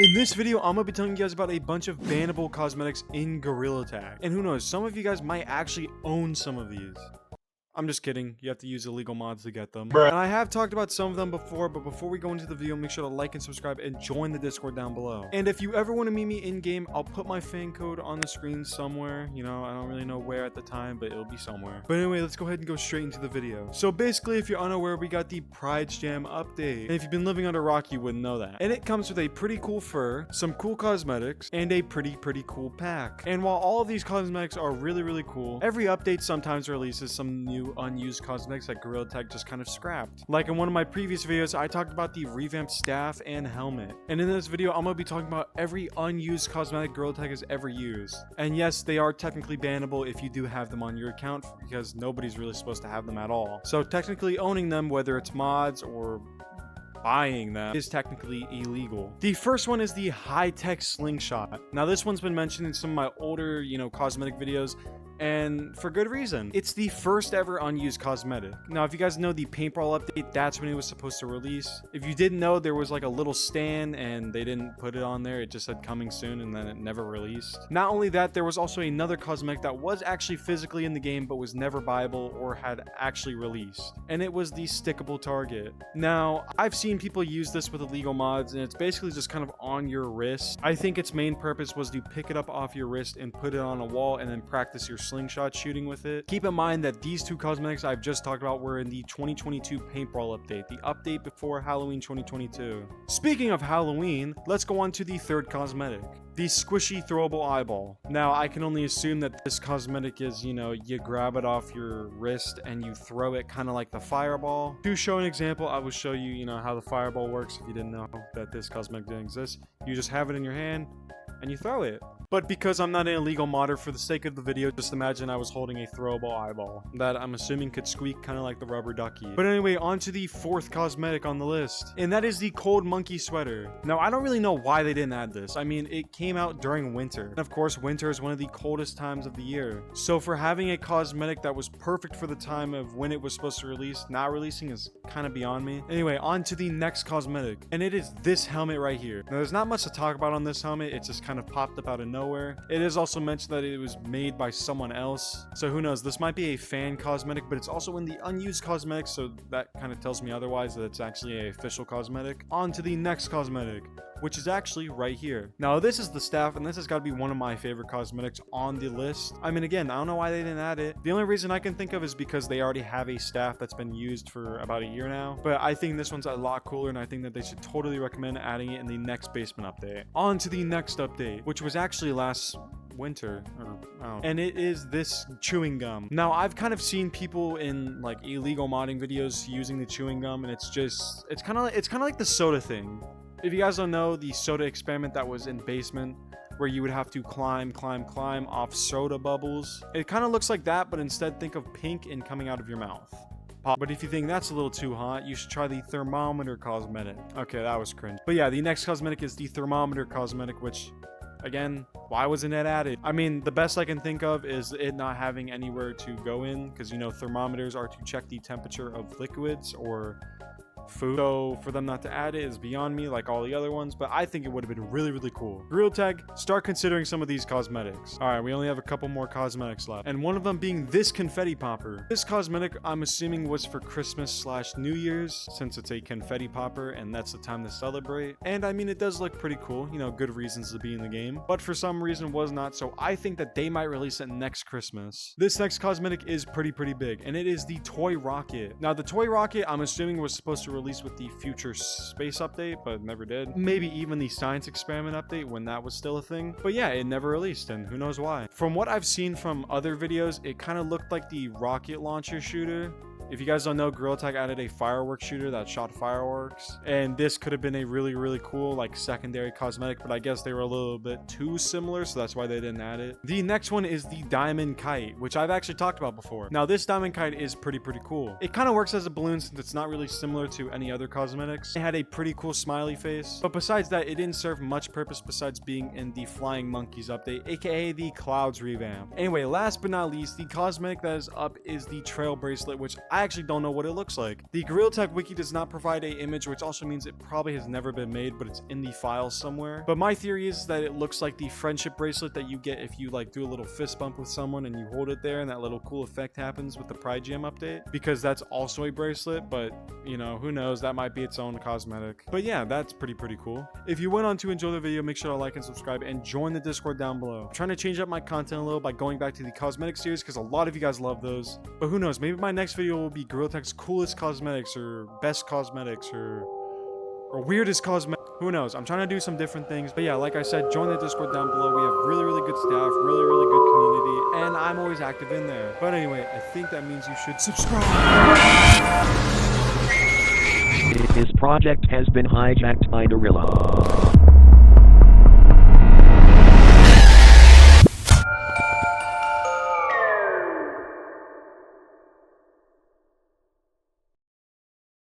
In this video, I'm gonna be telling you guys about a bunch of bannable cosmetics in Gorilla Tag. And who knows, some of you guys might actually own some of these. I'm just kidding, you have to use illegal mods to get them. And I have talked about some of them before, but before we go into the video, make sure to like and subscribe and join the Discord down below. And if you ever want to meet me in-game, I'll put my fan code on the screen somewhere. You know, I don't really know where at the time, but it'll be somewhere. But anyway, let's go ahead and go straight into the video. So basically, if you're unaware, we got the Pride Jam update. And if you've been living under a rock, you wouldn't know that. And it comes with a pretty cool fur, some cool cosmetics, and a pretty cool pack. And while all of these cosmetics are really cool, every update sometimes releases some new unused cosmetics that Gorilla Tag just kind of scrapped. Like in one of my previous videos, I talked about the revamped staff and helmet. And in this video, I'm going to be talking about every unused cosmetic Gorilla Tag has ever used. And yes, they are technically bannable if you do have them on your account, because nobody's really supposed to have them at all. So technically owning them, whether it's mods or buying them, is technically illegal. The first one is the high-tech Slingshot. Now this one's been mentioned in some of my older, cosmetic videos, and for good reason. It's the first ever unused cosmetic. Now, if you guys know the paintball update, that's when it was supposed to release. If you didn't know, there was like a little stand and they didn't put it on there. It just said coming soon and then it never released. Not only that, there was also another cosmetic that was actually physically in the game but was never buyable or had actually released. And it was the stickable target. Now, I've seen people use this with illegal mods and it's basically just kind of on your wrist. I think its main purpose was to pick it up off your wrist and put it on a wall and then practice your slingshot shooting with it. Keep in mind that these two cosmetics I've just talked about were in the 2022 paintball update, the update before Halloween 2022. Speaking of Halloween, let's go on to the third cosmetic, the squishy throwable eyeball. Now, I can only assume that this cosmetic is, you grab it off your wrist and you throw it kind of like the fireball. To show an example, I will show you, how the fireball works if you didn't know that this cosmetic didn't exist. You just have it in your hand and you throw it. But because I'm not an illegal modder, for the sake of the video, just imagine I was holding a throwable eyeball that I'm assuming could squeak kind of like the rubber ducky. But anyway, on to the fourth cosmetic on the list, and that is the cold monkey sweater. Now, I don't really know why they didn't add this. I mean, it came out during winter. And of course, winter is one of the coldest times of the year. So for having a cosmetic that was perfect for the time of when it was supposed to release, not releasing is kind of beyond me. Anyway, on to the next cosmetic, and it is this helmet right here. Now, there's not much to talk about on this helmet. It just kind of popped up out of nowhere. It is also mentioned that it was made by someone else, so who knows, this might be a fan cosmetic, but it's also in the unused cosmetics, so that kind of tells me otherwise, that it's actually an official cosmetic. On to the next cosmetic, which is actually right here. Now this is the staff, and this has got to be one of my favorite cosmetics on the list. I mean, again, I don't know why they didn't add it. The only reason I can think of is because they already have a staff that's been used for about a year now, but I think this one's a lot cooler, and I think that they should totally recommend adding it in the next basement update. On to the next update, which was actually last winter, and it is this chewing gum. Now, I've kind of seen people in like illegal modding videos using the chewing gum, and it's kind of like the soda thing. If you guys don't know, the soda experiment that was in basement, where you would have to climb off soda bubbles, it kind of looks like that, but instead think of pink and coming out of your mouth. But if you think that's a little too hot, you should try the thermometer cosmetic. Okay, that was cringe. But yeah, the next cosmetic is the thermometer cosmetic, which, again, why wasn't it added? I mean, the best I can think of is it not having anywhere to go in, because, thermometers are to check the temperature of liquids or food. So for them not to add it is beyond me, like all the other ones, but I think it would have been really cool. Gorilla Tag, start considering some of these cosmetics. All right, we only have a couple more cosmetics left, and one of them being this confetti popper. This cosmetic, I'm assuming, was for Christmas/New Year's, since it's a confetti popper and that's the time to celebrate. And I mean, it does look pretty cool, good reasons to be in the game, but for some reason was not, so I think that they might release it next Christmas. This next cosmetic is pretty big, and it is the toy rocket. Now, the toy rocket, I'm assuming, was supposed to release with the future space update, but never did. Maybe even the science experiment update when that was still a thing, but yeah, it never released, and who knows why. From what I've seen from other videos, it kind of looked like the rocket launcher shooter. If you guys don't know, Gorilla Tag added a fireworks shooter that shot fireworks, and this could have been a really cool like secondary cosmetic, but I guess they were a little bit too similar, so that's why they didn't add it. The next one is the diamond kite, which I've actually talked about before. Now this diamond kite is pretty cool. It kind of works as a balloon since it's not really similar to any other cosmetics. It had a pretty cool smiley face, but besides that, it didn't serve much purpose besides being in the Flying Monkeys update, aka the Clouds revamp. Anyway, last but not least, the cosmetic that is up is the trail bracelet, which I actually don't know what it looks like. The Gorilla Tag wiki does not provide a image, which also means it probably has never been made, but it's in the file somewhere. But my theory is that it looks like the friendship bracelet that you get if you like do a little fist bump with someone and you hold it there and that little cool effect happens with the Pride Jam update, because that's also a bracelet, but you know, who knows, that might be its own cosmetic. But yeah, that's pretty cool. If you went on to enjoy the video, make sure to like and subscribe and join the Discord down below. I'm trying to change up my content a little by going back to the cosmetic series because a lot of you guys love those. But who knows, maybe my next video will be Gorilla Tag's coolest cosmetics or best cosmetics or weirdest cosmetics. Who knows? I'm trying to do some different things. But yeah, like I said, join the Discord down below. We have really good staff, really good community, and I'm always active in there. But anyway, I think that means you should subscribe. This project has been hijacked by Gorilla.